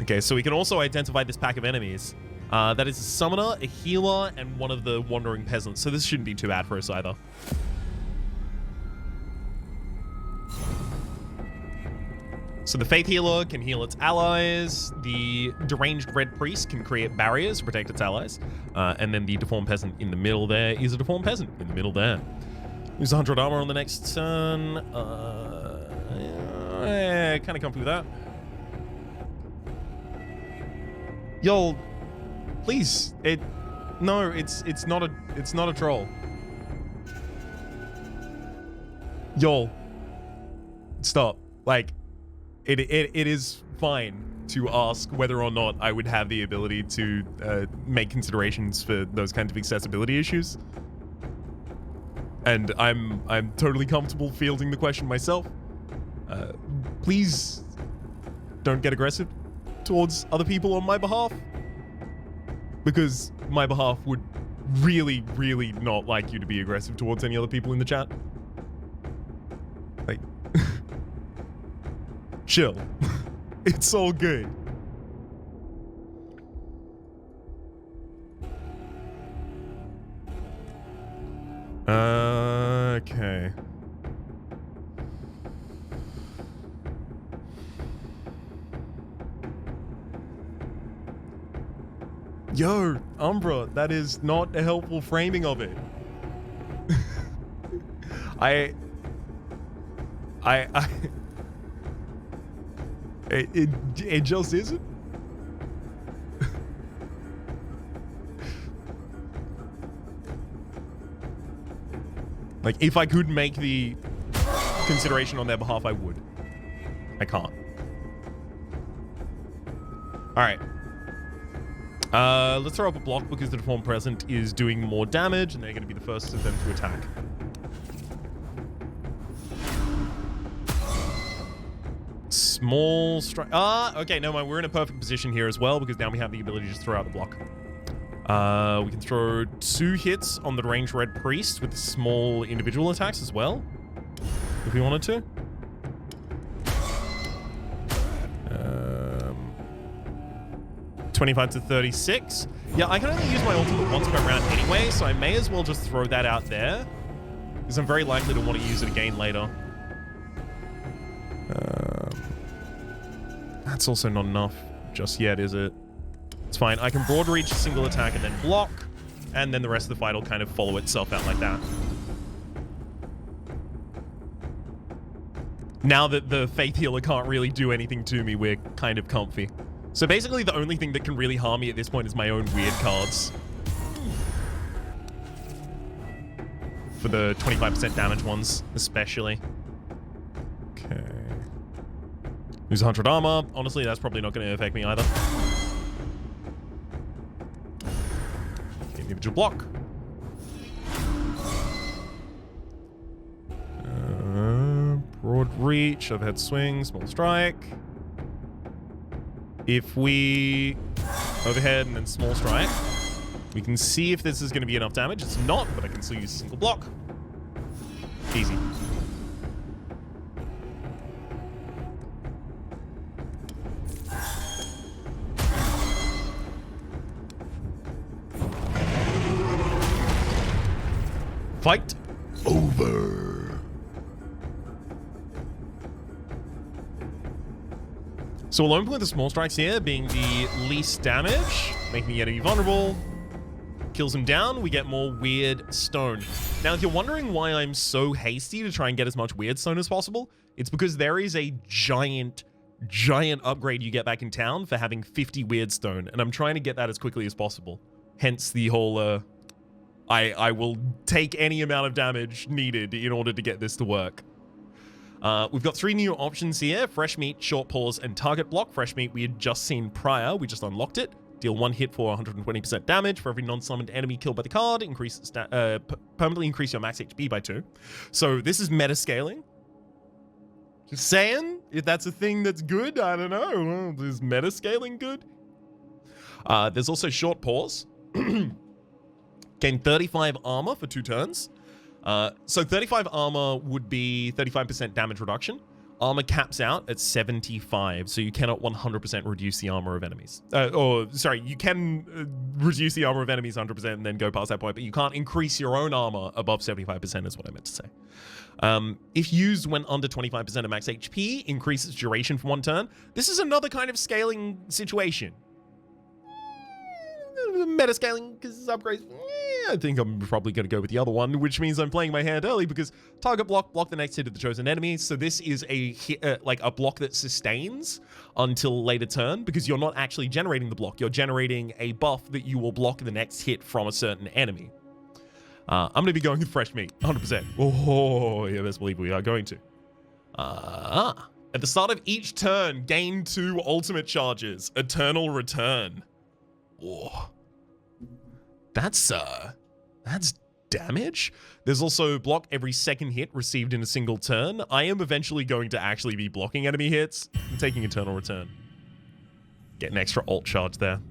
Okay, so we can also identify this pack of enemies. That is a summoner, a healer, and one of the wandering peasants. So this shouldn't be too bad for us either. So the Faith Healer can heal its allies. The Deranged Red Priest can create barriers to protect its allies. And then the Deformed Peasant in the middle there is a Deformed Peasant in the middle there. Lose 100 armor on the next turn. Yeah, kind of comfy with that. Yo, please, no, it's not a troll. Yo, stop. Like, it is fine to ask whether or not I would have the ability to make considerations for those kinds of accessibility issues. And I'm totally comfortable fielding the question myself. Please don't get aggressive towards other people on my behalf, because my behalf would really, really not like you to be aggressive towards any other people in the chat. Like, chill. It's all good. Okay. Yo, Umbra, that is not a helpful framing of it. It just isn't. Like, if I could make the consideration on their behalf, I would. I can't. All right. Let's throw up a block because the Deformed Present is doing more damage and they're going to be the first of them to attack. Small strike. Okay, no mind. We're in a perfect position here as well because now we have the ability to just throw out the block. We can throw 2 hits on the Deranged Red Priest with small individual attacks as well, if we wanted to. 25 to 36. Yeah, I can only use my ultimate once per round anyway, so I may as well just throw that out there, because I'm very likely to want to use it again later. That's also not enough just yet, is it? It's fine. I can broad reach, single attack, and then block, and then the rest of the fight will kind of follow itself out like that. Now that the Faith Healer can't really do anything to me, we're kind of comfy. So basically the only thing that can really harm me at this point is my own weird cards. For the 25% damage ones, especially. Okay. Lose 100 armor. Honestly, that's probably not going to affect me either. Individual block. Broad reach, overhead swing, small strike. If we overhead and then small strike, we can see if this is going to be enough damage. It's not, but I can still use a single block. Easy. Fight over. So we'll open with the small strikes here, being the least damage, making the enemy vulnerable. Kills him down, we get more weird stone. Now, if you're wondering why I'm so hasty to try and get as much weird stone as possible, it's because there is a giant upgrade you get back in town for having 50 weird stone, and I'm trying to get that as quickly as possible. Hence the whole, I will take any amount of damage needed in order to get this to work. We've got 3 new options here: Fresh Meat, Short Pause, and Target Block. Fresh Meat we had just seen prior, we just unlocked it. Deal 1 hit for 120% damage for every non-summoned enemy killed by the card. Permanently increase your max HP by 2. So this is meta scaling. Just saying, if that's a thing that's good, I don't know. Is meta scaling good? There's also Short Pause. Gain 35 armor for 2 turns. So 35 armor would be 35% damage reduction. armor caps out at 75, so you cannot 100% reduce the armor of enemies. You can reduce the armor of enemies 100% and then go past that point, but you can't increase your own armor above 75% is what I meant to say. If used when under 25% of max HP, increases duration for 1 turn. This is another kind of scaling situation. Meta scaling because upgrades. I think I'm probably going to go with the other one, which means I'm playing my hand early because target block the next hit of the chosen enemy. So this is a hit, like a block that sustains until later turn because you're not actually generating the block. You're generating a buff that you will block the next hit from a certain enemy. I'm going to be going with fresh meat, 100%. Oh, yeah, best believe we are going to. At the start of each turn, gain 2 ultimate charges. Eternal return. Oh. That's damage. There's also block every second hit received in a single turn. I am eventually going to actually be blocking enemy hits and taking eternal return. Get an extra ult charge there.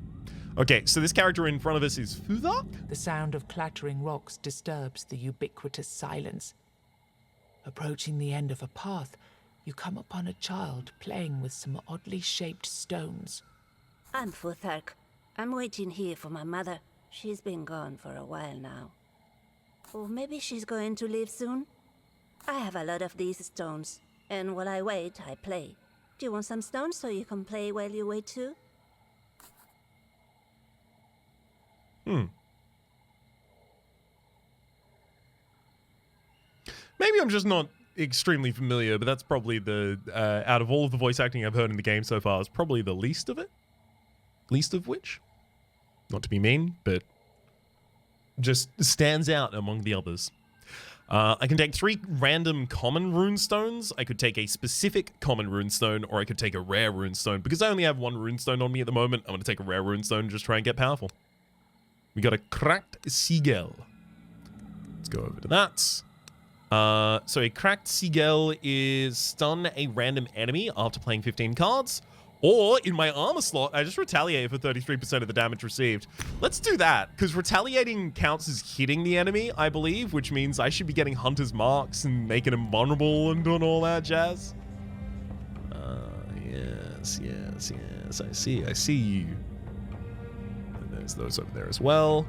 Okay, so this character in front of us is Futhak. The sound of clattering rocks disturbs the ubiquitous silence. Approaching the end of a path, you come upon a child playing with some oddly shaped stones. I'm Futhark. I'm waiting here for my mother. She's been gone for a while now. Or maybe she's going to leave soon? I have a lot of these stones, and while I wait, I play. Do you want some stones so you can play while you wait too? Maybe I'm just not extremely familiar, but that's probably the, out of all of the voice acting I've heard in the game so far, it's probably the least of it. Least of which? Not to be mean, but just stands out among the others. I can take 3 random common runestones. I could take a specific common runestone, or I could take a rare runestone. Because I only have 1 runestone on me at the moment, I'm going to take a rare runestone and just try and get powerful. We got a cracked seagull. Let's go over to that. So a cracked seagull is stun a random enemy after playing 15 cards. Or, in my armor slot, I just retaliate for 33% of the damage received. Let's do that, because retaliating counts as hitting the enemy, I believe, which means I should be getting Hunter's Marks and making him vulnerable and doing all that jazz. Yes, I see you. And there's those over there as well.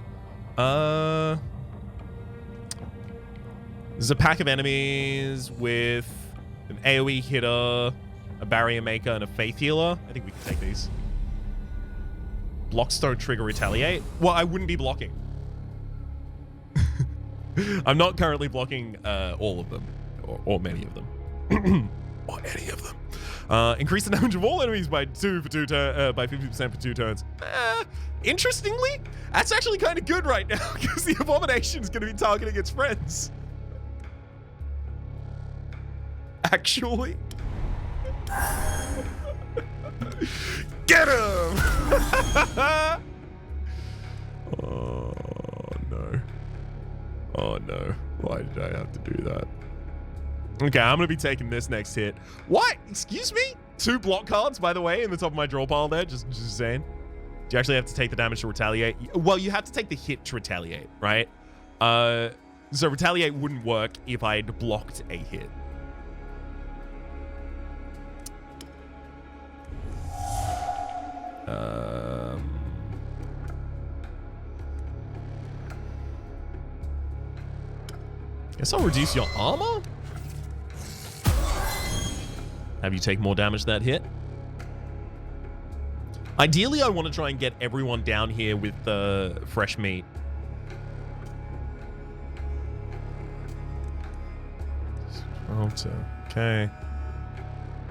There's a pack of enemies with an AoE hitter, a barrier maker, and a faith healer. I think we can take these. Blocks don't trigger retaliate. Well, I wouldn't be blocking. I'm not currently blocking all of them, or many of them, or any of them. Increase the damage of all enemies by 50% for 2 turns. Interestingly, that's actually kind of good right now because the abomination is going to be targeting its friends. Actually. Get him! Oh no. Oh no. Why did I have to do that? Okay, I'm gonna be taking this next hit. What? Excuse me? 2 block cards, by the way, in the top of my draw pile there. Just saying. Do you actually have to take the damage to retaliate? Well, you have to take the hit to retaliate, right? So retaliate wouldn't work if I'd blocked a hit. Guess I'll reduce your armor? Have you take more damage that hit? Ideally, I want to try and get everyone down here with fresh meat. Okay.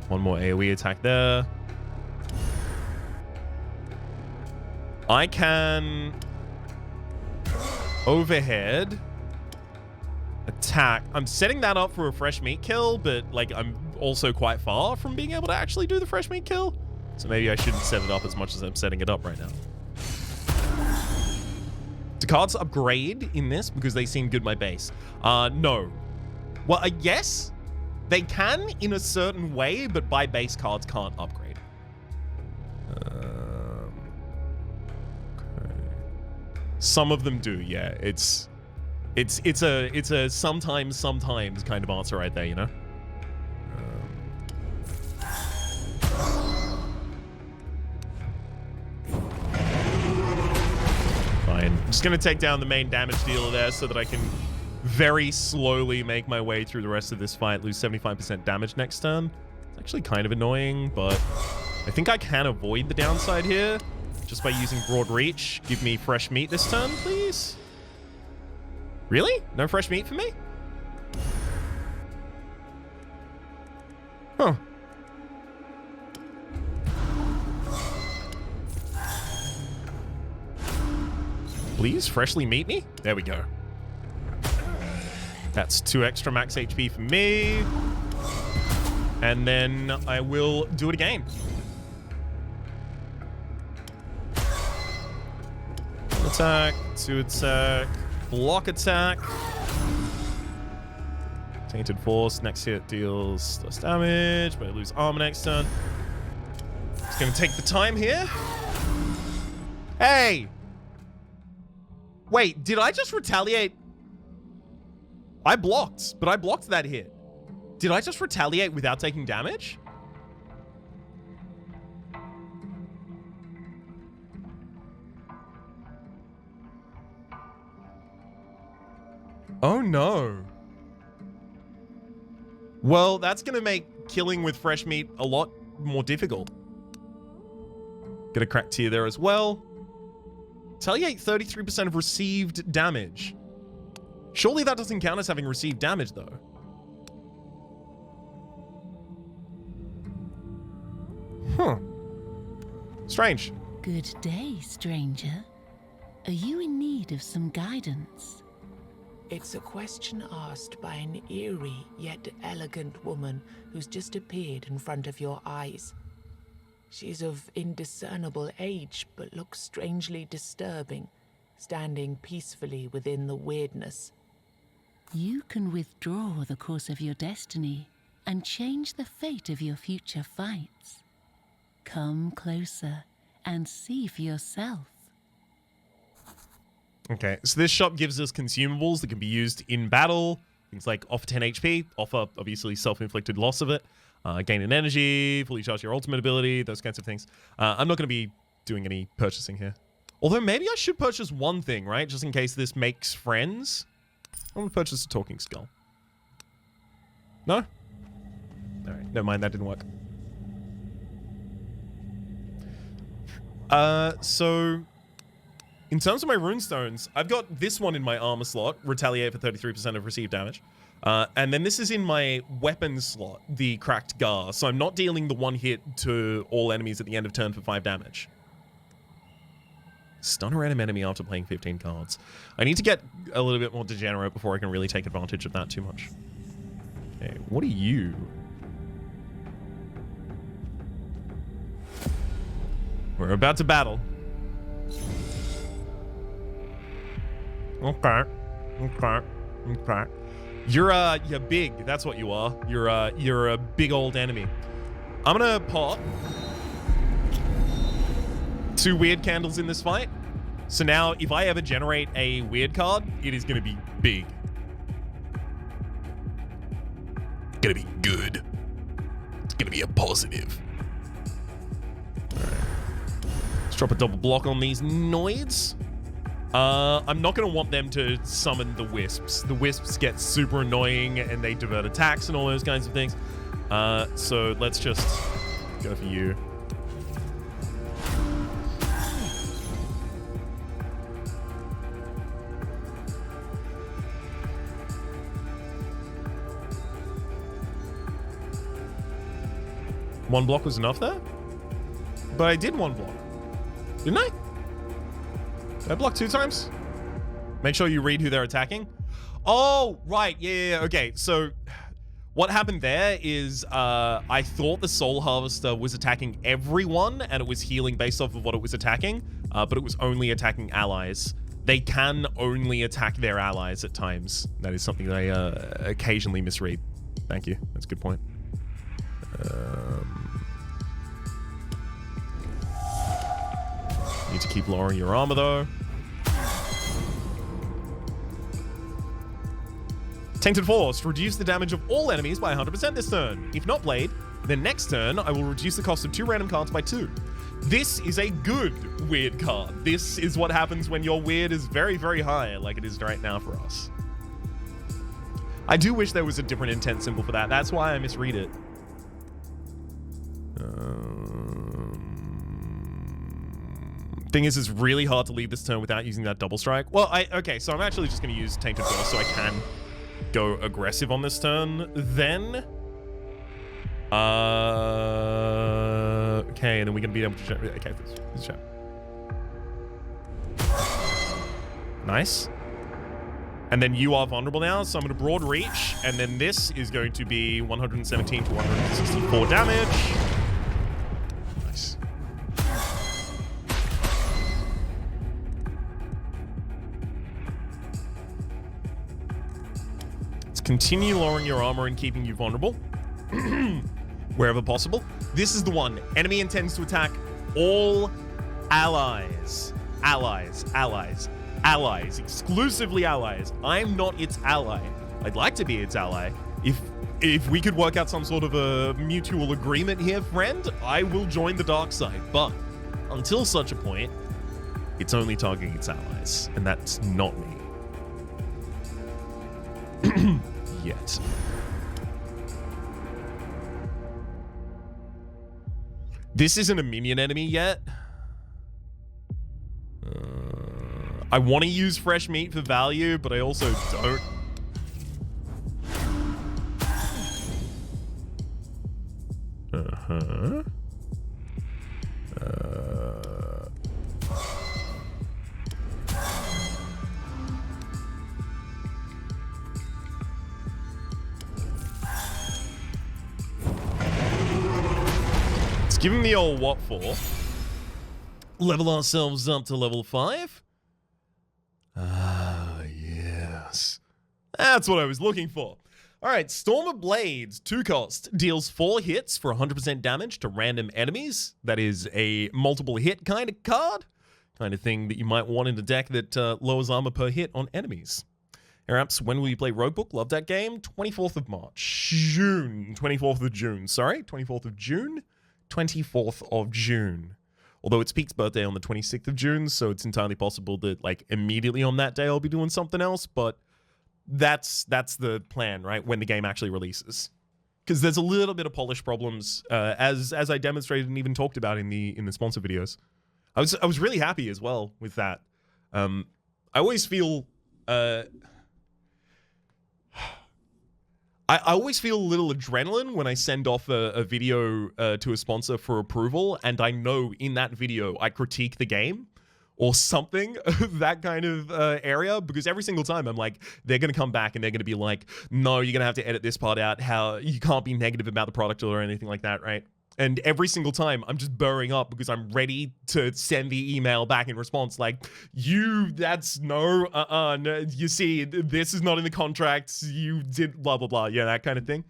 1 more AoE attack there. I can overhead attack. I'm setting that up for a fresh meat kill, but like I'm also quite far from being able to actually do the fresh meat kill. So maybe I shouldn't set it up as much as I'm setting it up right now. Do cards upgrade in this because they seem good my base? No. Well, I guess they can in a certain way, but by base cards can't upgrade. Some of them do, yeah. It's a sometimes kind of answer right there, you know? Just going to take down the main damage dealer there so that I can very slowly make my way through the rest of this fight, lose 75% damage next turn. It's actually kind of annoying, but I think I can avoid the downside here just by using Broad Reach. Give me fresh meat this turn, please. Really? No fresh meat for me? Huh. Please, freshly meet me? There we go. That's 2 extra max HP for me. And then I will do it again. Attack, 2 attack, block attack. Tainted Force, next hit deals less damage, but I lose armor next turn. Just gonna take the time here. Hey! Wait, did I just retaliate? I blocked, but I blocked that hit. Did I just retaliate without taking damage? Oh no. Well, that's gonna make killing with fresh meat a lot more difficult. Get a cracked tier there as well. Retaliate 33% of received damage. Surely that doesn't count as having received damage, though. Huh. Strange. Good day, stranger. Are you in need of some guidance? It's a question asked by an eerie yet elegant woman who's just appeared in front of your eyes. She's of indiscernible age, but looks strangely disturbing, standing peacefully within the weirdness. You can withdraw the course of your destiny and change the fate of your future fights. Come closer and see for yourself. Okay, so this shop gives us consumables that can be used in battle. Things like offer 10 HP, offer obviously self-inflicted loss of it, gain an energy, fully charge your ultimate ability, those kinds of things. I'm not going to be doing any purchasing here. Although maybe I should purchase one thing, right? Just in case this makes friends. I'm going to purchase a talking skull. No? Alright, never mind, that didn't work. So in terms of my runestones, I've got this one in my armor slot, retaliate for 33% of received damage. And then this is in my weapons slot, the cracked gar. So I'm not dealing the one hit to all enemies at the end of turn for 5 damage. Stun a random enemy after playing 15 cards. I need to get a little bit more degenerate before I can really take advantage of that too much. Okay, what are you? We're about to battle. Okay. You're big. That's what you are. You're a big old enemy. I'm gonna pop 2 weird candles in this fight. So now, if I ever generate a weird card, it is gonna be big. It's gonna be good. It's gonna be a positive. Alright. Let's drop a double block on these noids. I'm not going to want them to summon the wisps. The wisps get super annoying and they divert attacks and all those kinds of things. So let's just go for you. One block was enough there? But I did 1 block. Didn't I? Did I block 2 times? Make sure you read who they're attacking. Oh, right. Yeah. Okay. So what happened there is I thought the Soul Harvester was attacking everyone and it was healing based off of what it was attacking, but it was only attacking allies. They can only attack their allies at times. That is something that I occasionally misread. Thank you. That's a good point. Need to keep lowering your armor though. Tainted Force. Reduce the damage of all enemies by 100% this turn. If not played, then next turn I will reduce the cost of 2 random cards by 2. This is a good weird card. This is what happens when your weird is very, very high, like it is right now for us. I do wish there was a different intent symbol for that. That's why I misread it. Thing is, it's really hard to leave this turn without using that double strike. Well, okay, so I'm actually just going to use Tainted Grail so I can go aggressive on this turn. Then, okay, and then we're going to be able to. Okay, this show. Nice. And then you are vulnerable now, so I'm going to broad reach, and then this is going to be 117 to 164 damage. Nice. Continue lowering your armor and keeping you vulnerable wherever possible. This is the one. Enemy intends to attack all allies. Allies. Exclusively allies. I'm not its ally. I'd like to be its ally. If we could work out some sort of a mutual agreement here, friend, I will join the dark side. But until such a point, it's only targeting its allies. And that's not me. Yet. This isn't a minion enemy yet. I want to use fresh meat for value, but I also don't. Give him the old what for? Level ourselves up to level 5? Ah, yes. That's what I was looking for. Alright, Storm of Blades, 2 cost, deals 4 hits for 100% damage to random enemies. That is a multiple hit kind of card. Kind of thing that you might want in a deck that lowers armor per hit on enemies. Perhaps when will you play Roguebook? Love that game. 24th of March. 24th of June. Sorry, 24th of June? 24th of June. Although it's Pete's birthday on the 26th of June, so it's entirely possible that, like, immediately on that day I'll be doing something else, but that's the plan, right? When the game actually releases. Because there's a little bit of polish problems, as I demonstrated and even talked about in the sponsor videos. I was really happy as well with that. I always feel I always feel a little adrenaline when I send off a video to a sponsor for approval, and I know in that video I critique the game or something of that kind of area, because every single time I'm like, they're going to come back and they're going to be like, no, you're going to have to edit this part out, how you can't be negative about the product or anything like that, right? And every single time I'm just burring up because I'm ready to send the email back in response like, no, you see, this is not in the contracts, you did blah, blah, blah, yeah, that kind of thing.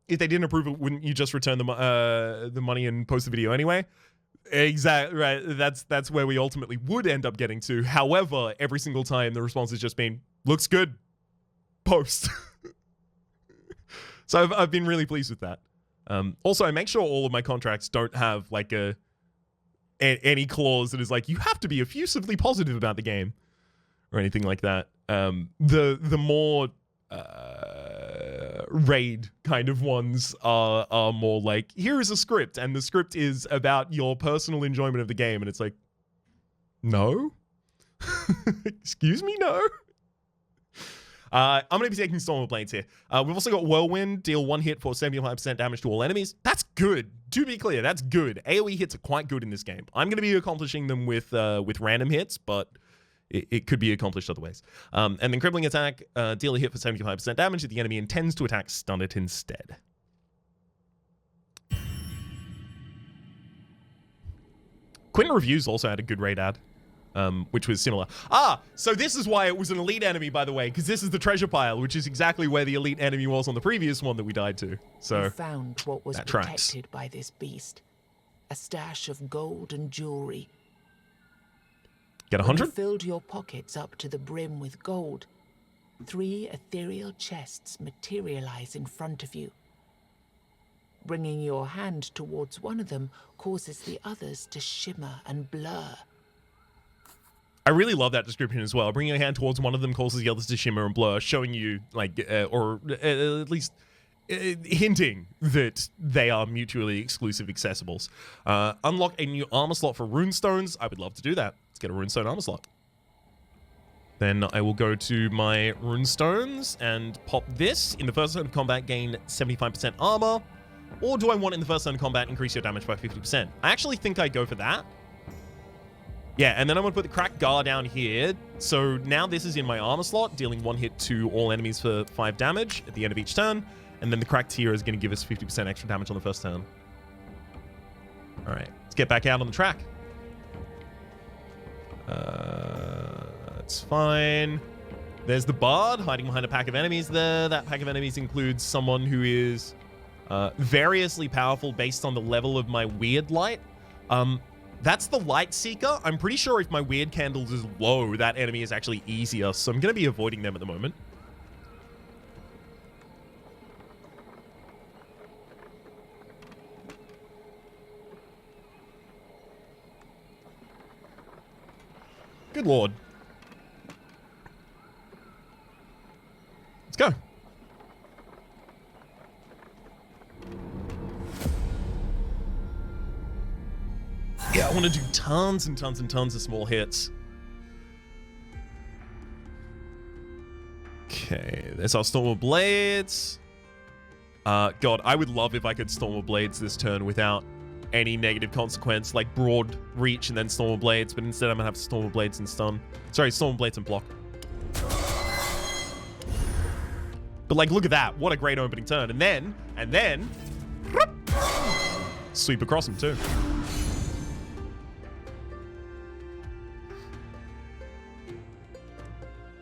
If they didn't approve it, wouldn't you just return the money and post the video anyway? Exactly, right, that's where we ultimately would end up getting to. However, every single time the response has just been, looks good, post. So I've been really pleased with that. Also, I make sure all of my contracts don't have like any clause that is like, you have to be effusively positive about the game or anything like that. The more raid kind of ones are more like, here is a script, and the script is about your personal enjoyment of the game, and it's like, no? Excuse me, no? I'm going to be taking Storm of Blades here. We've also got Whirlwind, deal 1 hit for 75% damage to all enemies. That's good. To be clear, that's good. AoE hits are quite good in this game. I'm going to be accomplishing them with random hits, but it could be accomplished other ways. And then Crippling Attack, deal a hit for 75% damage if the enemy intends to attack, stun it instead. Quentin Reviews also had a good raid ad. Which was similar. So this is why it was an elite enemy, by the way, because this is the treasure pile, which is exactly where the elite enemy was on the previous one that we died to. So you found what was protected by this beast. A stash of gold and jewelry. Get 100? You filled your pockets up to the brim with gold. 3 ethereal chests materialize in front of you. Bringing your hand towards one of them causes the others to shimmer and blur. I really love that description as well. Bringing your hand towards one of them causes the others to shimmer and blur, showing you, like, or at least hinting that they are mutually exclusive accessibles. Unlock a new armor slot for runestones. I would love to do that. Let's get a runestone armor slot. Then I will go to my runestones and pop this. In the first turn of combat, gain 75% armor. Or do I want in the first turn of combat, increase your damage by 50%? I actually think I go for that. Yeah, and then I'm going to put the cracked Gar down here. So now this is in my armor slot, dealing 1 hit to all enemies for 5 damage at the end of each turn. And then the cracked tier is going to give us 50% extra damage on the first turn. All right, let's get back out on the track. That's fine. There's the Bard hiding behind a pack of enemies there. That pack of enemies includes someone who is variously powerful based on the level of my weird light. That's the Light Seeker. I'm pretty sure if my weird candles is low, that enemy is actually easier. So I'm going to be avoiding them at the moment. Good lord. Let's go. Yeah, I want to do tons and tons and tons of small hits. Okay, there's our Storm of Blades. God, I would love if I could Storm of Blades this turn without any negative consequence, like broad reach and then Storm of Blades, but instead I'm gonna have Storm of Blades and stun. Sorry, Storm of Blades and block. But like, look at that. What a great opening turn. And then, sweep across him too.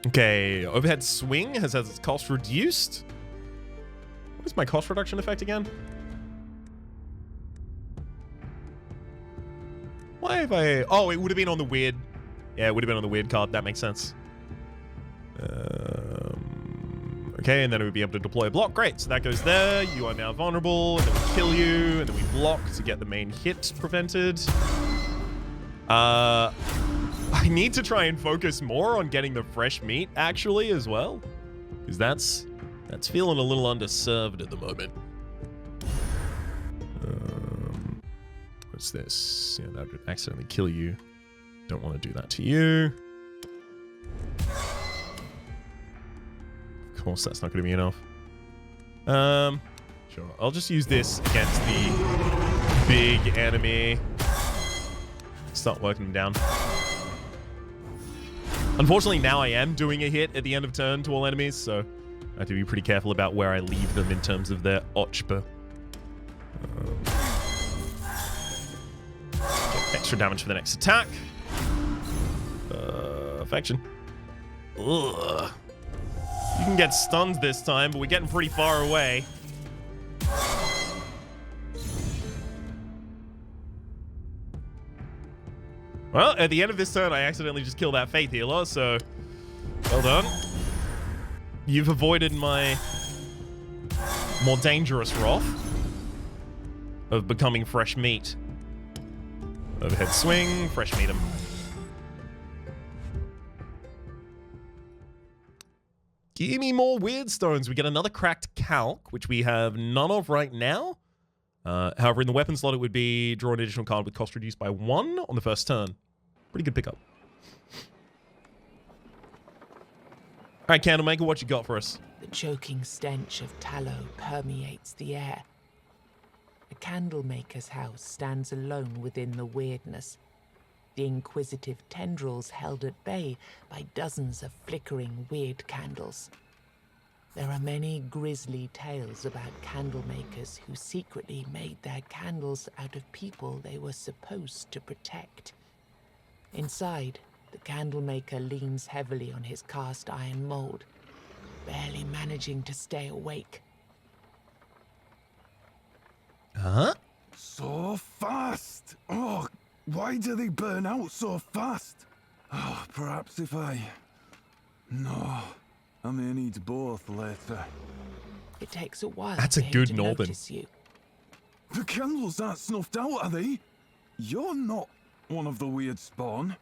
Okay, overhead swing has its cost reduced. What is my cost reduction effect again? Why have I... Oh, it would have been on the weird... Yeah, it would have been on the weird card. That makes sense. Okay, and then it would be able to deploy a block. Great, so that goes there. You are now vulnerable. And then we kill you. And then we block to get the main hit prevented. I need to try and focus more on getting the fresh meat, actually, as well. Because that's feeling a little underserved at the moment. What's this? Yeah, that would accidentally kill you. Don't want to do that to you. Of course, that's not going to be enough. Sure. I'll just use this against the big enemy. Start working them down. Unfortunately, now I am doing a hit at the end of turn to all enemies, so I have to be pretty careful about where I leave them in terms of their Ochba. Get extra damage for the next attack. Affection. Ugh. You can get stunned this time, but we're getting pretty far away. Well, at the end of this turn, I accidentally just killed that Faith Healer, so well done. You've avoided my more dangerous wrath of becoming fresh meat. Overhead swing, fresh meat him. Give me more weird stones. We get another cracked calc, which we have none of right now. However, in the weapon slot, it would be draw an additional card with cost reduced by 1 on the first turn. Pretty good pickup. All right, Candlemaker, what you got for us? The choking stench of tallow permeates the air. A candlemaker's house stands alone within the weirdness. The inquisitive tendrils held at bay by dozens of flickering weird candles. There are many grisly tales about candlemakers who secretly made their candles out of people they were supposed to protect. Inside, the candlemaker leans heavily on his cast iron mold, barely managing to stay awake. Huh? So fast! Oh, why do they burn out so fast? Oh, perhaps if I... No, I may need both later. It takes a while That's for a him good to Northern. notice you. The candles aren't snuffed out, are they? You're not one of the weird spawn.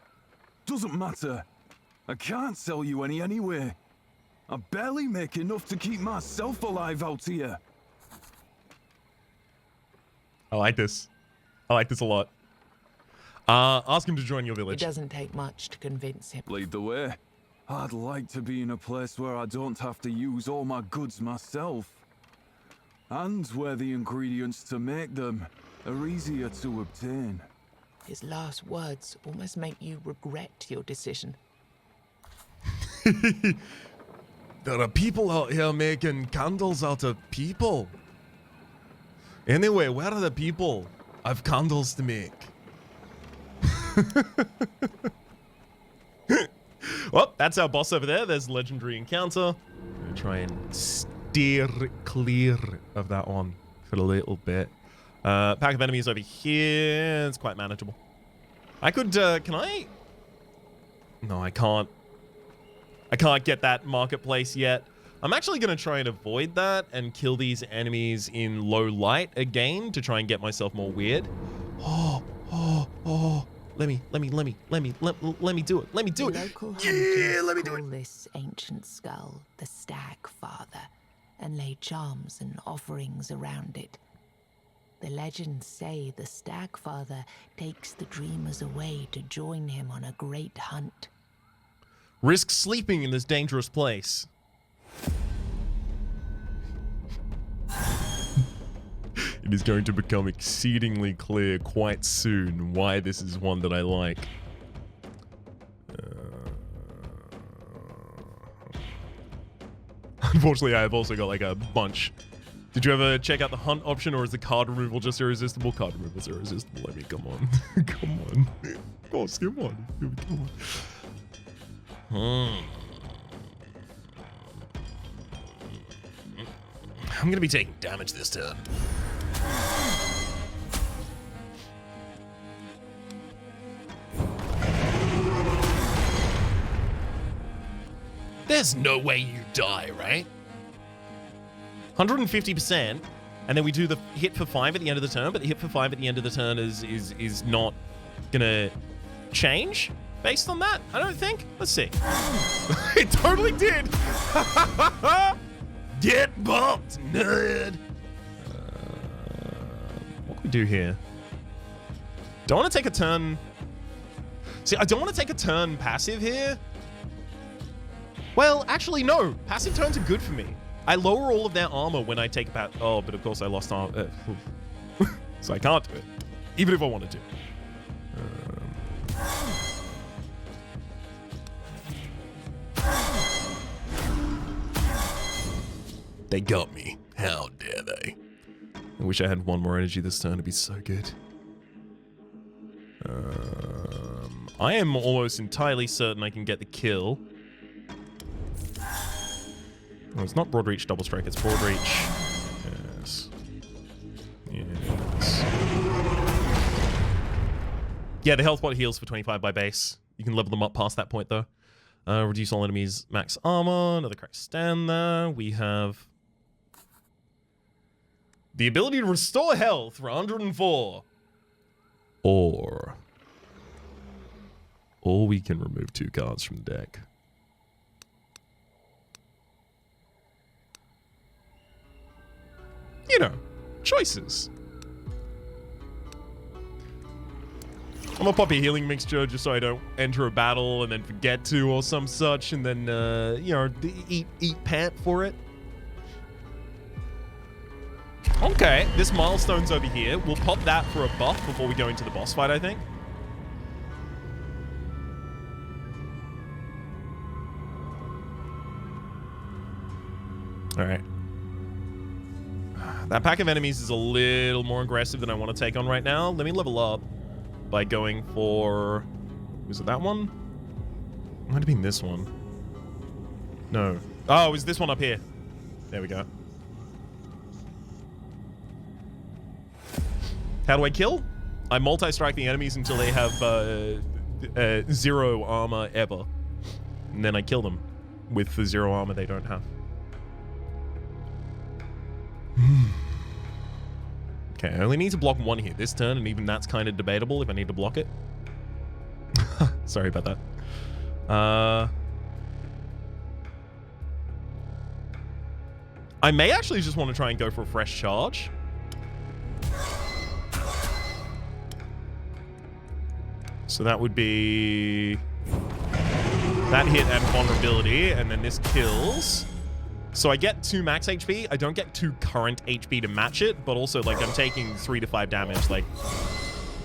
Doesn't matter. I can't sell you any anyway. I barely make enough to keep myself alive out here. I like this. I like this a lot. Ask him to join your It village. doesn't take much to convince him. Lead the way. I'd like to be in a place where I don't have to use all my goods myself. And where the ingredients to make them are easier to obtain. His last words almost make you regret your decision. There are people out here making candles out of people. Anyway, where are the people? I've candles to make. Well, that's our boss over there. There's a legendary encounter. I'm gonna try and steer clear of that one for a little bit. Pack of enemies over here. It's quite manageable. I could, can I? No, I can't. I can't get that marketplace yet. I'm actually going to try and avoid that and kill these enemies in low light again to try and get myself more weird. Let me do it. Let me do it. Local Yeah, let me do call it. this ancient skull the Stag Father and lay charms and offerings around it. The legends say the Stag Father takes the dreamers away to join him on a great hunt. Risk sleeping in this dangerous place. It is going to become exceedingly clear quite soon why this is one that I like. Unfortunately, I have also got like a bunch. Did you ever check out the hunt option, or is the card removal just irresistible? Card removal is irresistible. I mean, come on. Come on. Oh, skip one. Come on. I'm going to be taking damage this turn. There's no way you die, right? 150%, and then we do the hit for 5 at the end of the turn, but the hit for 5 at the end of the turn is not gonna change based on that, I don't think. Let's see. It totally did. Get bumped, nerd. What can we do here? Don't want to take a turn. See, I don't want to take a turn passive here. Well, actually, no. Passive turns are good for me. I lower all of their armor when I take a pat. Oh, but of course I lost armor. So I can't do it, even if I wanted to. They got me. How dare they? I wish I had one more energy this turn. It'd be so good. I am almost entirely certain I can get the kill. Oh, it's not broad reach double strike, it's broad reach. Yes. Yes. Yeah, the health bot heals for 25 by base. You can level them up past that point though. Reduce all enemies max armor, another crack stand there. We have the ability to restore health for 104. Or we can remove 2 cards from the deck. You know, choices. I'm gonna pop a healing mixture just so I don't enter a battle and then forget to or some such, and then, you know, eat pant for it. Okay, this milestone's over here. We'll pop that for a buff before we go into the boss fight, I think. All right. That pack of enemies is a little more aggressive than I want to take on right now. Let me level up by going for... Was it that one? It might have been this one. No. Oh, it was this one up here. There we go. How do I kill? I multi-strike the enemies until they have 0 armor ever. And then I kill them with the 0 armor they don't have. Okay, I only need to block one here this turn, and even that's kind of debatable if I need to block it. Sorry about that. I may actually just want to try and go for a fresh charge. So that would be that hit and vulnerability, and then this kills. So I get 2 max HP. I don't get 2 current HP to match it, but also like I'm taking 3 to 5 damage. Like,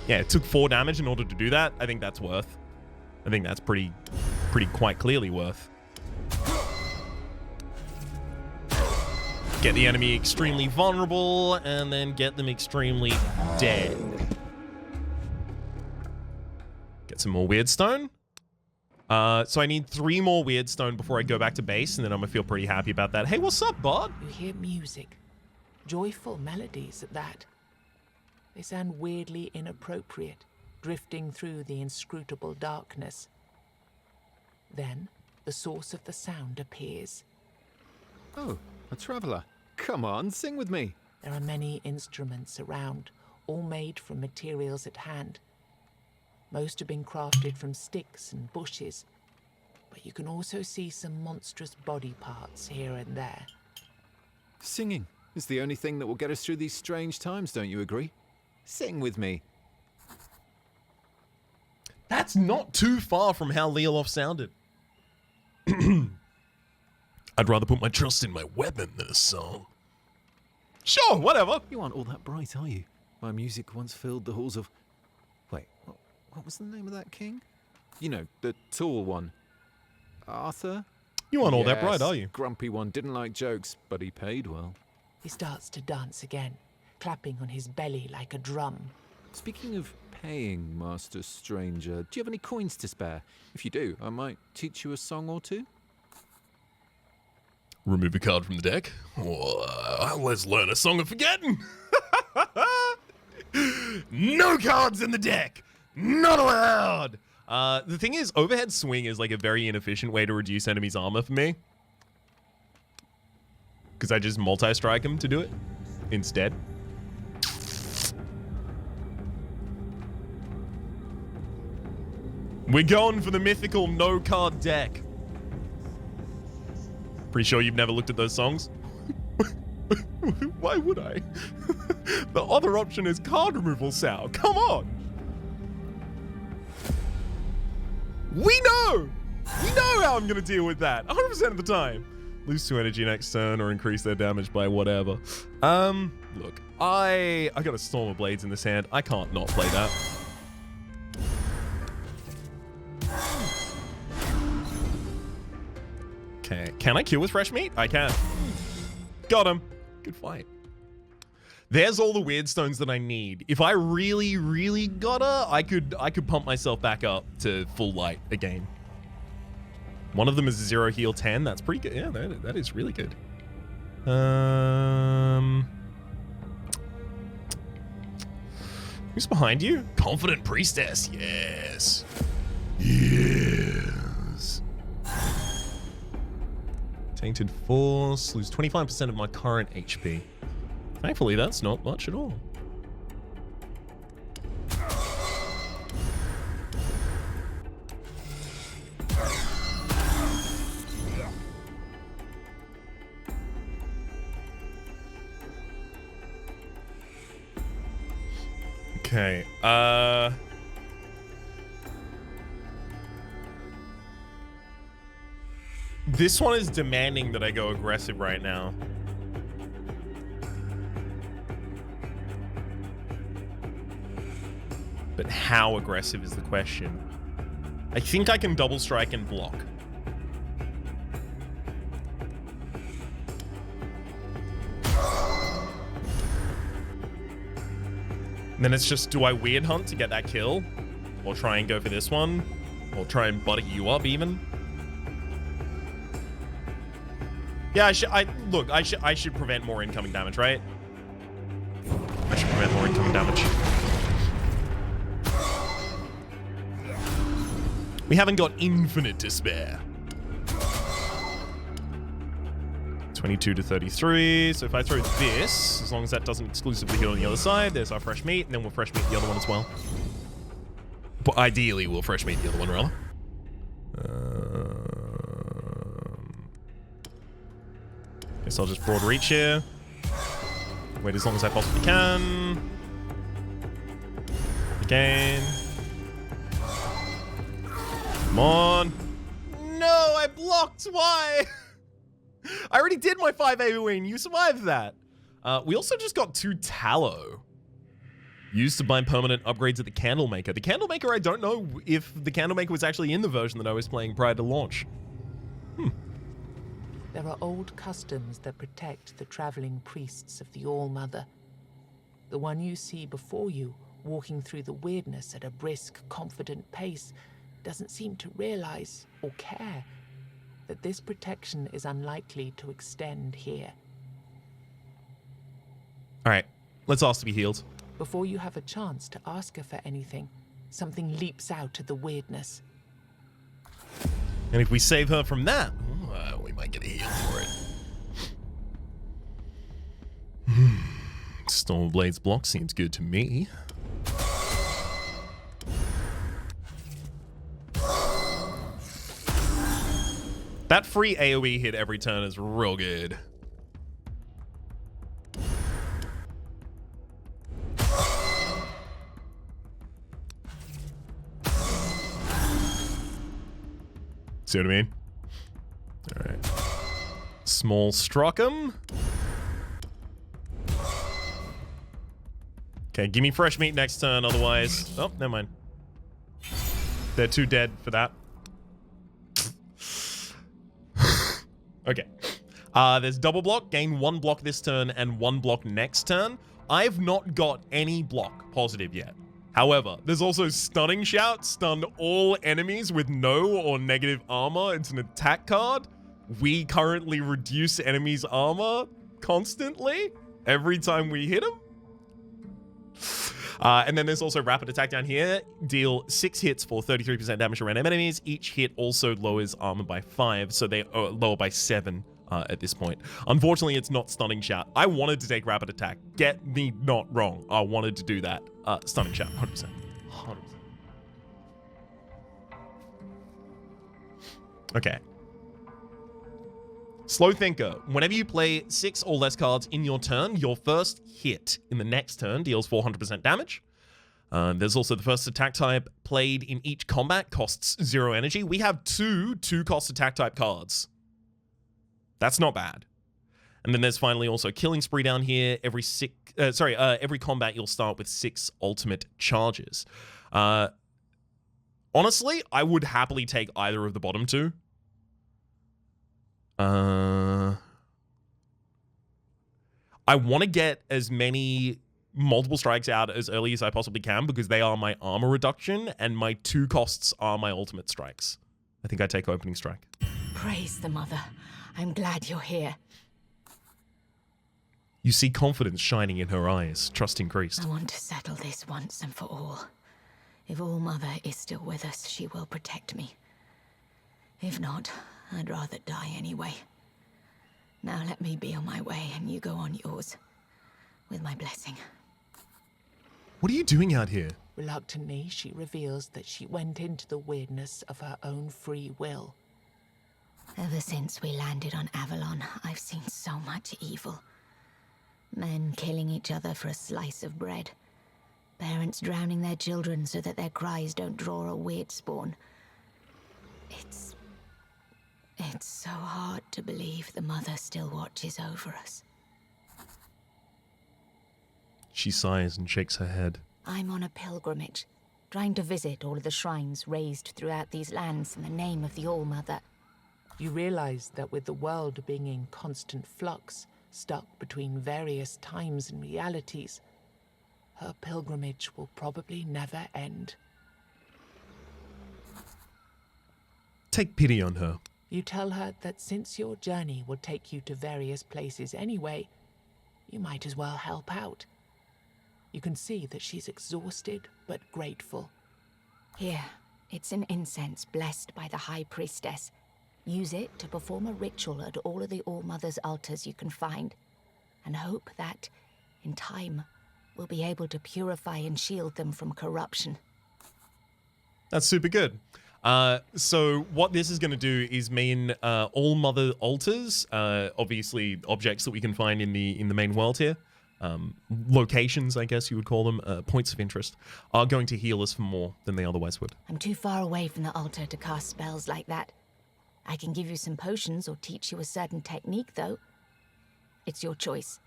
yeah, it took 4 damage in order to do that. I think that's worth. I think that's pretty quite clearly worth. Get the enemy extremely vulnerable, and then get them extremely dead. Get some more weird stone. So I need 3 more weird stone before I go back to base, and then I'm gonna feel pretty happy about that. Hey, what's up, bud? You hear music. Joyful melodies at that. They sound weirdly inappropriate, drifting through the inscrutable darkness. Then, the source of the sound appears. Oh, a traveler. Come on, sing with me. There are many instruments around, all made from materials at hand. Most have been crafted from sticks and bushes, but you can also see some monstrous body parts here and there. Singing is the only thing that will get us through these strange times, don't you agree? Sing with me. That's not too far from how Leolof sounded. I'd rather put my trust in my weapon than a song. Sure, whatever. You aren't all that bright, are you? My music once filled the halls of... Wait, what was the name of that king? You know, the tall one. Arthur? You aren't all that Yes, bright, are you? Grumpy one, didn't like jokes, but he paid well. He starts to dance again, clapping on his belly like a drum. Speaking of paying, Master Stranger, do you have any coins to spare? If you do, I might teach you a song or two. Remove a card from the deck. Let's learn a song of forgetting. No cards in the deck. Not allowed. The thing is, overhead swing is like a very inefficient way to reduce enemies' armor for me. Because I just multi-strike them to do it instead. We're going for the mythical no-card deck. Pretty sure you've never looked at those songs? Why would I? The other option is card removal, Sal. Come on! We know! We know how I'm gonna deal with that 100% of the time. Lose 2 energy next turn or increase their damage by whatever. Look, I got a Storm of Blades in this hand. I can't not play that. Okay, can I kill with fresh meat? I can. Got him. Good fight. There's all the weird stones that I need. If I really, really gotta, I could pump myself back up to full light again. One of them is 0 heal 10. That's pretty good. Yeah, that is really good. Who's behind you? Confident Priestess. Yes. Yes. Tainted Force. Lose 25% of my current HP. Thankfully, that's not much at all. Okay, this one is demanding that I go aggressive right now. But how aggressive is the question? I think I can double strike and block. And then it's just, do I weird hunt to get that kill? Or try and go for this one? Or try and butter you up even? Yeah, I should prevent more incoming damage, right? I should prevent more incoming damage. We haven't got infinite to spare. 22 to 33. So if I throw this, as long as that doesn't exclusively hit on the other side, there's our fresh meat, and then we'll fresh meat the other one as well. But ideally, we'll fresh meat the other one, rather. Guess I'll just broad reach here. Wait as long as I possibly can. Again. Come on. No, I blocked. Why? I already did my 5 AoE and you survived that. We also just got 2 tallow. Used to buy permanent upgrades at the Candlemaker. The Candlemaker, I don't know if the Candlemaker was actually in the version that I was playing prior to launch. There are old customs that protect the traveling priests of the All-Mother. The one you see before you, walking through the weirdness at a brisk, confident pace, doesn't seem to realize or care that this protection is unlikely to extend here. All right, let's ask to be healed. Before you have a chance to ask her for anything, something leaps out of the weirdness. And if we save her from that, we might get a heal for it. Stormblade's block seems good to me. That free AoE hit every turn is real good. See what I mean? All right. Small Strockham. Okay, give me fresh meat next turn, otherwise... Oh, never mind. They're too dead for that. Okay. There's double block, gain 1 block this turn and 1 block next turn. I've not got any block positive yet. However, there's also Stunning Shout, stun all enemies with no or negative armor. It's an attack card. We currently reduce enemies' armor constantly every time we hit them. And then there's also Rapid Attack down here. Deal 6 hits for 33% damage to random enemies. Each hit also lowers armor by 5, so they lower by 7 at this point. Unfortunately, it's not Stunning Shout. I wanted to take Rapid Attack. Get me not wrong. I wanted to do that. Stunning Shout, 100%. 100%. Okay. Slow Thinker. Whenever you play 6 or less cards in your turn, your first hit in the next turn deals 400% damage. There's also the first attack type played in each combat costs 0 energy. We have 2 2-cost attack type cards. That's not bad. And then there's finally also Killing Spree down here. Every combat you'll start with 6 ultimate charges. Honestly, I would happily take either of the bottom 2. I want to get as many multiple strikes out as early as I possibly can because they are my armor reduction and my 2 costs are my ultimate strikes. I think I take opening strike. Praise the Mother. I'm glad you're here. You see confidence shining in her eyes, trust increased. I want to settle this once and for all. If All-Mother is still with us, she will protect me. If not, I'd rather die anyway. Now let me be on my way and you go on yours. With my blessing. What are you doing out here? Reluctantly, she reveals that she went into the weirdness of her own free will. Ever since we landed on Avalon, I've seen so much evil. Men killing each other for a slice of bread. Parents drowning their children so that their cries don't draw a weird spawn. It's so hard to believe the Mother still watches over us. She sighs and shakes her head. I'm on a pilgrimage, trying to visit all of the shrines raised throughout these lands in the name of the All-Mother. You realize that with the world being in constant flux, stuck between various times and realities, her pilgrimage will probably never end. Take pity on her. You tell her that since your journey will take you to various places anyway, you might as well help out. You can see that she's exhausted but grateful. Here, it's an incense blessed by the High Priestess. Use it to perform a ritual at all of the All-Mother's altars you can find, and hope that, in time, we'll be able to purify and shield them from corruption. That's super good. So what this is going to do is mean all mother altars, obviously objects that we can find in the main world here, locations, I guess you would call them, points of interest, are going to heal us for more than they otherwise would. I'm too far away from the altar to cast spells like that. I can give you some potions or teach you a certain technique, though. It's your choice.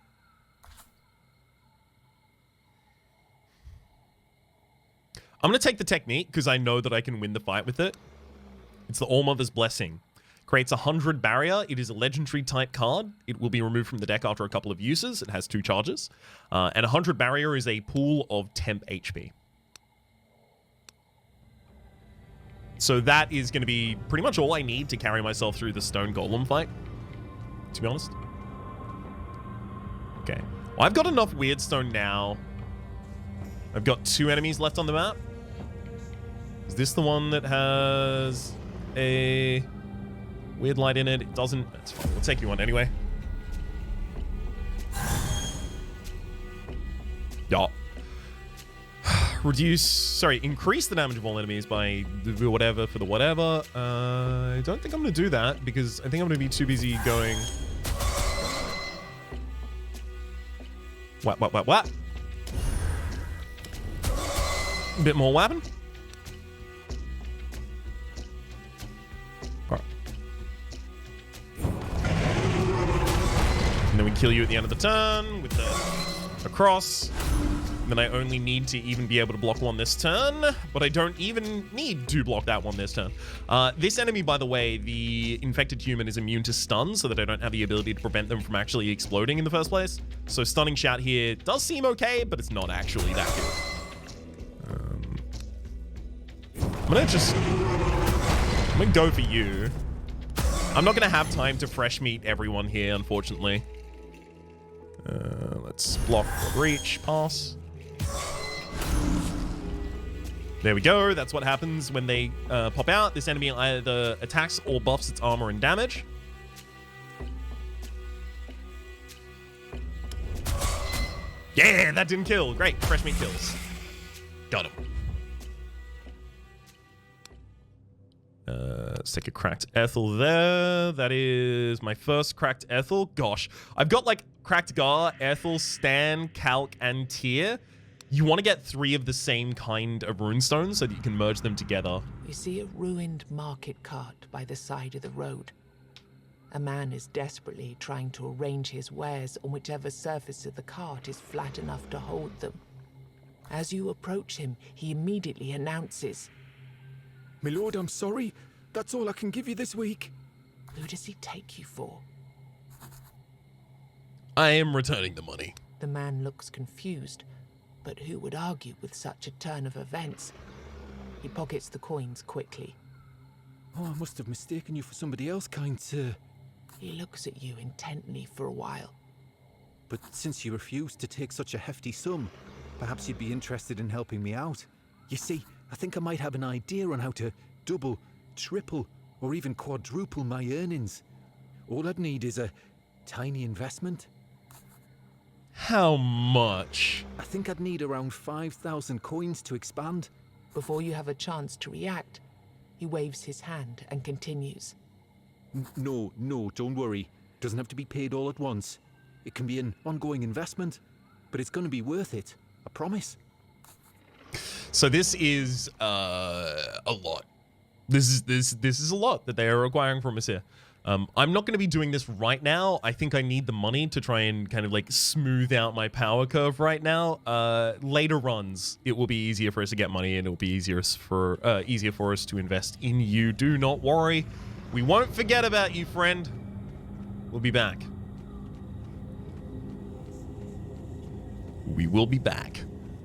I'm going to take the technique because I know that I can win the fight with it. It's the All-Mother's Blessing. Creates 100 barrier. It is a legendary type card. It will be removed from the deck after a couple of uses. It has 2 charges. And 100 barrier is a pool of temp HP. So that is going to be pretty much all I need to carry myself through the Stone Golem fight, to be honest. Okay. Well, I've got enough Weird Stone now. I've got 2 enemies left on the map. Is this the one that has a weird light in it? It doesn't. That's fine. We'll take you on anyway. Yeah. Increase the damage of all enemies by the whatever for the whatever. I don't think I'm going to do that because I think I'm going to be too busy going. What? A bit more weapon. All right. And then we kill you at the end of the turn with the cross. Then I only need to even be able to block one this turn, but I don't even need to block that one this turn. This enemy, by the way, the infected human, is immune to stun, so that I don't have the ability to prevent them from actually exploding in the first place. So stunning shout here does seem okay, but it's not actually that good. I'm gonna go for you. I'm not gonna have time to fresh meet everyone here, unfortunately. Let's block breach, pass. There we go. That's what happens when they pop out. This enemy either attacks or buffs its armor and damage. Yeah, that didn't kill. Great. Fresh meat kills. Got him. Let's take a cracked Ethel there. That is my first cracked Ethel. Gosh, I've got like cracked Gar, Ethel, Stan, Calc, and Tyr. You want to get 3 of the same kind of runestones so that you can merge them together. You see a ruined market cart by the side of the road. A man is desperately trying to arrange his wares on whichever surface of the cart is flat enough to hold them. As you approach him, he immediately announces, My lord, I'm sorry. That's all I can give you this week. "Who does he take you for?" I am returning the money. The man looks confused, but who would argue with such a turn of events? He pockets the coins quickly. Oh, I must have mistaken you for somebody else, kind sir. He looks at you intently for a while. But since you refused to take such a hefty sum, perhaps you'd be interested in helping me out. You see, I think I might have an idea on how to double, triple, or even quadruple my earnings. All I'd need is a tiny investment. How much? I think I'd need around 5,000 coins to expand. Before you have a chance to react, he waves his hand and continues. No, don't worry. Doesn't have to be paid all at once. It can be an ongoing investment, but it's going to be worth it. I promise. So this is a lot. This is a lot that they are requiring from us here. I'm not going to be doing this right now. I think I need the money to try and kind of like smooth out my power curve right now. Later runs, it will be easier for us to get money, and it will be easier for us to invest in you. Do not worry. We won't forget about you, friend. We'll be back. We will be back.